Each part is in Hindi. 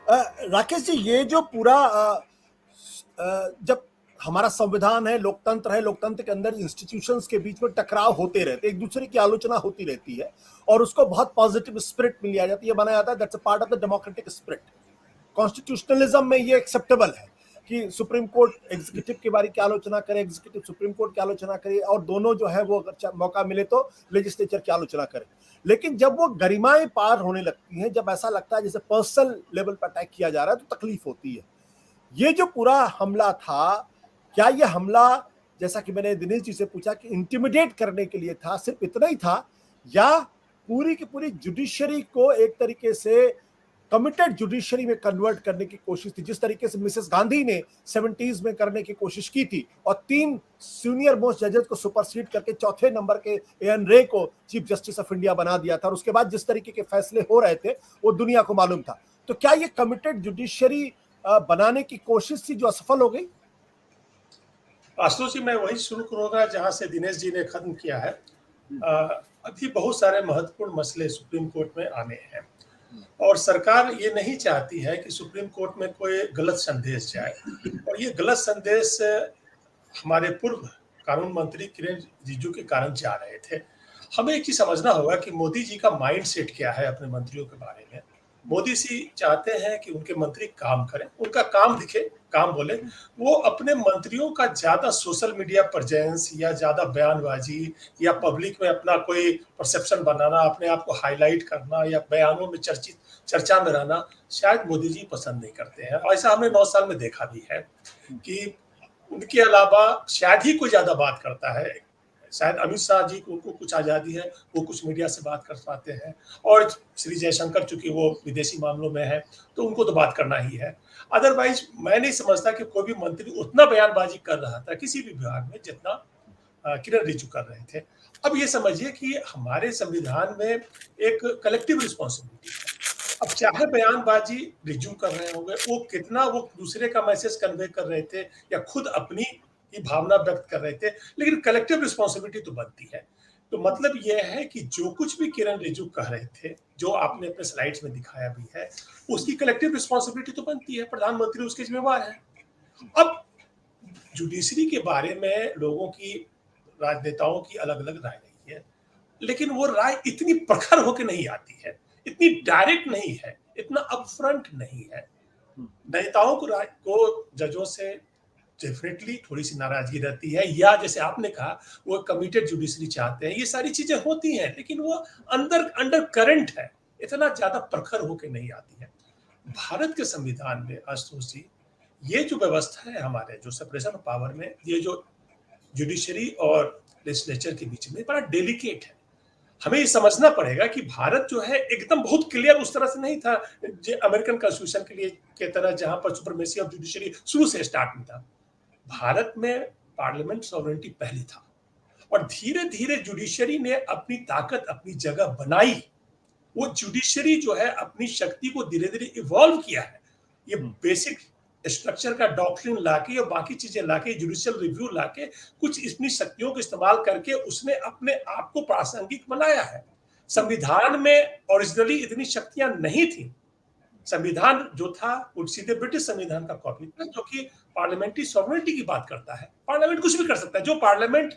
राकेश जी, ये जो पूरा जब हमारा संविधान है, लोकतंत्र के अंदर इंस्टीट्यूशंस के बीच में टकराव होते रहते, एक दूसरे की आलोचना होती रहती है और उसको बहुत पॉजिटिव स्पिरिट में लिया जाता है, ये माना जाता है that's a part of the democratic spirit. Constitutionalism में ये एक्सेप्टेबल है कि सुप्रीम कोर्ट एग्जीक्यूटिव के बारे की आलोचना करे, एग्जीक्यूटिव सुप्रीम कोर्ट की आलोचना करे, और दोनों जो है वो अगर मौका मिले तो लेजिस्लेचर की आलोचना करे। लेकिन जब वो गरिमाएं पार होने लगती हैं, जब ऐसा लगता है जैसे पर्सनल लेवल पर अटैक किया जा रहा है, तो तकलीफ होती है। ये जो पूरा हमला था, क्या ये हमला, जैसा कि मैंने दिनेश जी से पूछा, कि इंटिमिडेट करने के लिए था, सिर्फ इतना ही था, या पूरी की पूरी जुडिशरी को एक तरीके से कमिटेड जुडिशरी में कन्वर्ट करने की कोशिश थी, जिस तरीके से मिसेस गांधी ने 70s में करने की कोशिश की थी और 3 सीनियर मोस्ट जजेस को सुपरसीड करके चौथे नंबर के एएन रे को चीफ जस्टिस ऑफ इंडिया बना दिया था, और उसके बाद जिस तरीके के फैसले हो रहे थे वो दुनिया को मालूम था। तो क्या ये कमिटेड जुडिशरी बनाने की कोशिश थी जो असफल हो गई? आशुतोष जी, मैं वही शुरू करूंगा जहां से दिनेश जी ने खत्म किया है। अभी बहुत सारे महत्वपूर्ण मसले सुप्रीम कोर्ट में आने हैं और सरकार ये नहीं चाहती है कि सुप्रीम कोर्ट में कोई गलत संदेश जाए, और ये गलत संदेश हमारे पूर्व कानून मंत्री किरण रिजिजू के कारण जा रहे थे। हमें एक चीज समझना होगा कि मोदी जी का माइंड सेट क्या है अपने मंत्रियों के बारे में। मोदी जी चाहते हैं कि उनके मंत्री काम करें, उनका काम दिखे, काम बोले। वो अपने मंत्रियों का ज्यादा सोशल मीडिया प्रेजेंस या ज्यादा बयानबाजी या पब्लिक में अपना कोई परसेप्शन बनाना, अपने आप को हाईलाइट करना या बयानों में चर्चा में रहना शायद मोदी जी पसंद नहीं करते हैं। और ऐसा हमने 9 साल में देखा भी है कि उनके अलावा शायद ही कोई ज्यादा बात करता है। शायद अमित शाह जी को कुछ आजादी है, वो कुछ मीडिया से बात कर पाते हैं, और श्री जयशंकर चूंकि वो विदेशी मामलों में है तो उनको तो बात करना ही है। अदरवाइज मैं नहीं समझता कि कोई भी मंत्री उतना बयानबाजी कर रहा था किसी भी विभाग में जितना किरण रिजिजू कर रहे थे। अब ये समझिए कि हमारे संविधान में एक कलेक्टिव रिस्पॉन्सिबिलिटी है। अब चाहे बयानबाजी रिज्यूम कर रहे होंगे, वो कितना वो दूसरे का मैसेज कन्वे कर रहे थे या खुद अपनी ही भावना व्यक्त कर रहे थे, लेकिन कलेक्टिव रिस्पॉन्सिबिलिटी तो बनती है। तो मतलब यह है कि जो कुछ भी किरण रिजिजू कह रहे थे, जो आपने अपने स्लाइड्स में दिखाया भी है, उसकी कलेक्टिव रिस्पॉन्सिबिलिटी तो बनती है। प्रधानमंत्री उसके जिम्मेवार है। अब जुडिशरी के बारे में लोगों की, राजनेताओं की अलग अलग राय नहीं है, लेकिन वो राय इतनी प्रखर होकर नहीं आती है, इतनी डायरेक्ट नहीं है, इतना अपफ्रंट नहीं है। नेताओं को जजों से डेफिनेटली थोड़ी सी नाराजगी रहती है, या जैसे आपने कहा वो कमिटेड जुडिशरी चाहते हैं, ये सारी चीजें होती हैं, लेकिन वो अंडर करंट है, इतना ज्यादा प्रखर होकर नहीं आती है। भारत के संविधान में आशुतोष जी, ये जो व्यवस्था है हमारे, जो सेपरेशन ऑफ पावर में, ये जो जुडिशरी और लेजिस्लेचर के बीच में बड़ा डेलिकेट है। हमें ये समझना पड़ेगा कि भारत जो है एकदम बहुत क्लियर उस तरह से नहीं था जो अमेरिकन कॉन्स्टिट्यूशन के लिए के तरह, जहां पर सुपरमेसी ऑफ जुडिशरी शुरू से स्टार्ट हुआ था। भारत में पार्लियामेंट सॉवरेनिटी पहले था, और धीरे धीरे जुडिशरी ने अपनी ताकत, अपनी जगह बनाई। वो जुडिशरी जो है अपनी शक्ति को धीरे धीरे इवॉल्व किया है। ये बेसिक स्ट्रक्चर का डॉक्ट्रिन लाके और बाकी चीजें लाके, जुडिशियल रिव्यू लाके, कुछ अपनी शक्तियों का इस्तेमाल करके उसने अपने आप को प्रासंगिक बनाया है। संविधान में ओरिजिनली इतनी शक्तियां नहीं थी। संविधान जो था वो सीधे ब्रिटिश संविधान का कॉपी था, जो कि पार्लियामेंट्री सॉवरेनिटी की बात करता है। पार्लियामेंट कुछ भी कर सकता है। जो पार्लियामेंट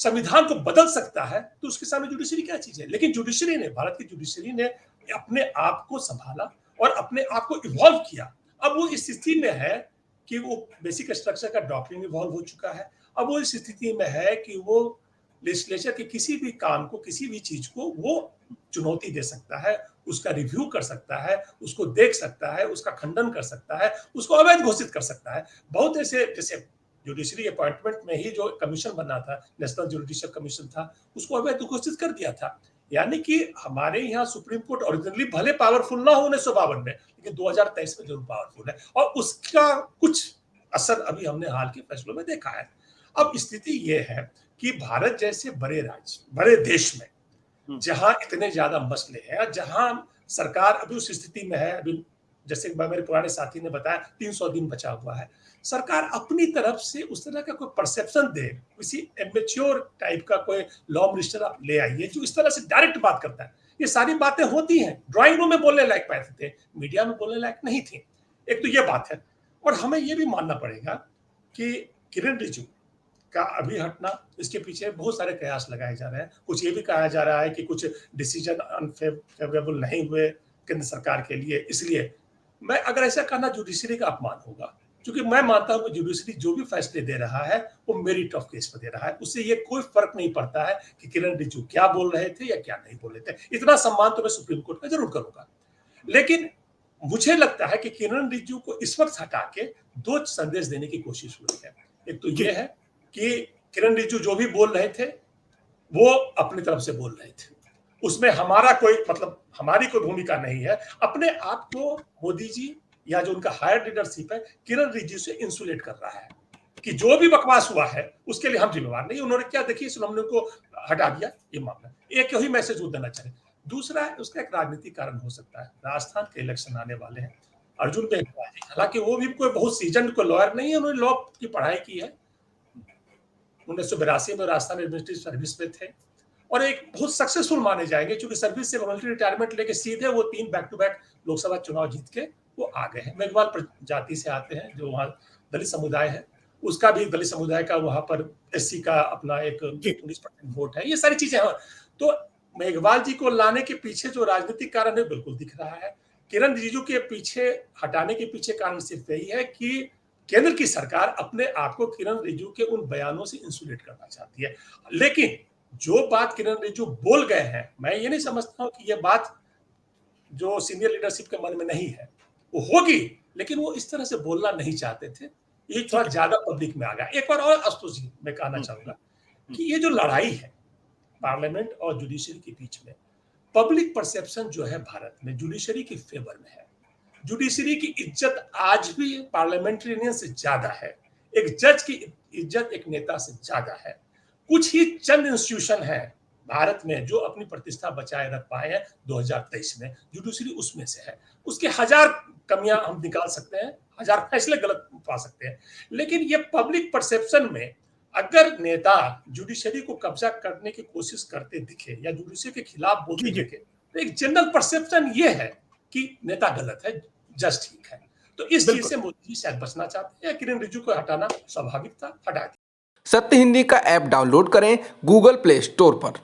संविधान को बदल सकता है तो उसके सामने जुडिशरी क्या चीज है। लेकिन जुडिशरी ने, भारत की जुडिशरी ने अपने आप को संभाला और अपने आप को इवॉल्व किया। अब वो इस स्थिति में है कि वो बेसिक स्ट्रक्चर का डॉक्ट्रिन इवॉल्व हो चुका है। अब वो इस स्थिति में है कि वो लेजिस्लेचर के किसी भी काम को, किसी भी चीज को वो चुनौती दे सकता है, उसका रिव्यू कर सकता है, उसको देख सकता है, उसका खंडन कर सकता है, उसको अवैध घोषित कर सकता है। बहुत ऐसे, जैसे जुडिशरी अपॉइंटमेंट में ही जो कमीशन बना था, नेशनल जुडिशियल कमीशन था, उसको अवैध घोषित कर दिया था। यानी कि हमारे यहाँ सुप्रीम कोर्ट ओरिजिनली भले पावरफुल ना हो 1952 में, लेकिन 2023 में जरूर पावरफुल है, और उसका कुछ असर अभी हमने हाल के फैसलों में देखा है। अब स्थिति यह है कि भारत जैसे बड़े राज्य, बड़े देश में जहां इतने ज्यादा मसले हैं, जहां सरकार अभी उस स्थिति में है, अभी जैसे मेरे पुराने साथी ने बताया 300 दिन बचा हुआ है, सरकार अपनी तरफ से उस तरह का कोई परसेप्शन दे, किसी एमेच्योर टाइप का कोई लॉ मिनिस्टर आप ले आइए जो इस तरह से डायरेक्ट बात करता है। ये सारी बातें होती हैं। ड्राइंग रूम में बोलने लायक बातें थे, मीडिया में बोलने लायक नहीं थी। एक तो ये बात है। और हमें ये भी मानना पड़ेगा कि किरण रिजिजू का अभी हटना, इसके पीछे बहुत सारे कयास लगाए जा रहे हैं। कुछ ये भी कहा जा रहा है कि कुछ डिसीजन अनफेवरेबल नहीं हुए केंद्र सरकार के लिए, इसलिए मैं अगर ऐसा करना जुडिशरी का अपमान होगा, क्योंकि मैं मानता हूं कि जुडिशरी जो भी फैसले दे रहा है वो मेरिट ऑफ केस पर दे रहा है। उससे ये कोई फर्क नहीं पड़ता है कि किरण रिजिजू क्या बोल रहे थे या क्या नहीं बोल रहे थे। इतना सम्मान तो मैं सुप्रीम कोर्ट का जरूर करूंगा, लेकिन मुझे लगता है कि किरण रिजिजू को इस वक्त हटा के दो संदेश देने की कोशिश हुई है। एक तो ये है कि किरण रिजिजू जो भी बोल रहे थे वो अपनी तरफ से बोल रहे थे, उसमें हमारा कोई मतलब हमारी कोई भूमिका नहीं है। अपने आप को मोदी जी या जो उनका हायर लीडरशिप है किरण रिजिजू से इंसुलेट कर रहा है कि जो भी बकवास हुआ है उसके लिए हम जिम्मेवार नहीं। उन्होंने क्या देखिए, हमने उनको हटा दिया, ये मामला। एक ही मैसेज वो देना चाहिए। दूसरा उसका एक राजनीतिक कारण हो सकता है। राजस्थान के इलेक्शन आने वाले हैं। अर्जुन मेघवाल जी, हालांकि वो भी कोई बहुत सीजन कोई लॉयर नहीं है, उन्होंने लॉ की पढ़ाई की है, 1982 में राजस्थान एडमिनिस्ट्रेटिव सर्विस में थे और एक बहुत सक्सेसफुल माने जाएंगे, क्योंकि सर्विस से वॉलंटरी रिटायरमेंट लेके सीधे वो 3 बैक टू बैक लोकसभा चुनाव जीत के वो आ गए हैं। मेघवाल जाति से आते हैं, जो वहाँ दलित समुदाय है, उसका भी दलित समुदाय का वहां पर एससी का अपना एक 19% वोट है। ये सारी चीजें हैं। तो मेघवाल जी को लाने के पीछे जो राजनीतिक कारण है बिल्कुल दिख रहा है। किरण रिजिजू के पीछे हटाने के पीछे कारण सिर्फ यही है कि केंद्र की सरकार अपने आप को किरण रिजिजू के उन बयानों से इंसुलेट करना चाहती है। लेकिन जो बात किरण रिजिजू बोल गए हैं, मैं ये नहीं समझता हूं कि ये बात जो सीनियर लीडरशिप के मन में नहीं है, वो होगी, लेकिन वो इस तरह से बोलना नहीं चाहते थे। ये थोड़ा ज्यादा पब्लिक में आ गया। एक बार और आशुतोष जी मैं कहना चाहूंगा कि ये जो लड़ाई है पार्लियामेंट और जुडिशरी के बीच में, पब्लिक परसेप्शन जो है भारत में जुडिशरी के फेवर में है। जुडिशरी की इज्जत आज भी पार्लियामेंटेरियन से ज्यादा है। एक जज की इज्जत एक नेता से ज्यादा है। कुछ ही चंद इंस्टीट्यूशन है भारत में जो अपनी प्रतिष्ठा बचाए रख पाए हैं 2023 में, जुडिशरी उसमें से है। उसके 1000 कमियां हम निकाल सकते हैं, 1000 फैसले गलत पा सकते हैं, लेकिन ये पब्लिक परसेप्शन में अगर नेता जुडिशरी को कब्जा करने की कोशिश करते दिखे या जुडिशरी के खिलाफ बोलते दिखे, तो एक जनरल परसेप्शन ये है कि नेता गलत है, जज ठीक है। तो इस चीज से मोदी जी शायद बचना चाहते हैं। किरण रिजिजू को हटाना स्वाभाविक था, हटा दिया। सत्य हिंदी का ऐप डाउनलोड करें गूगल प्ले स्टोर पर।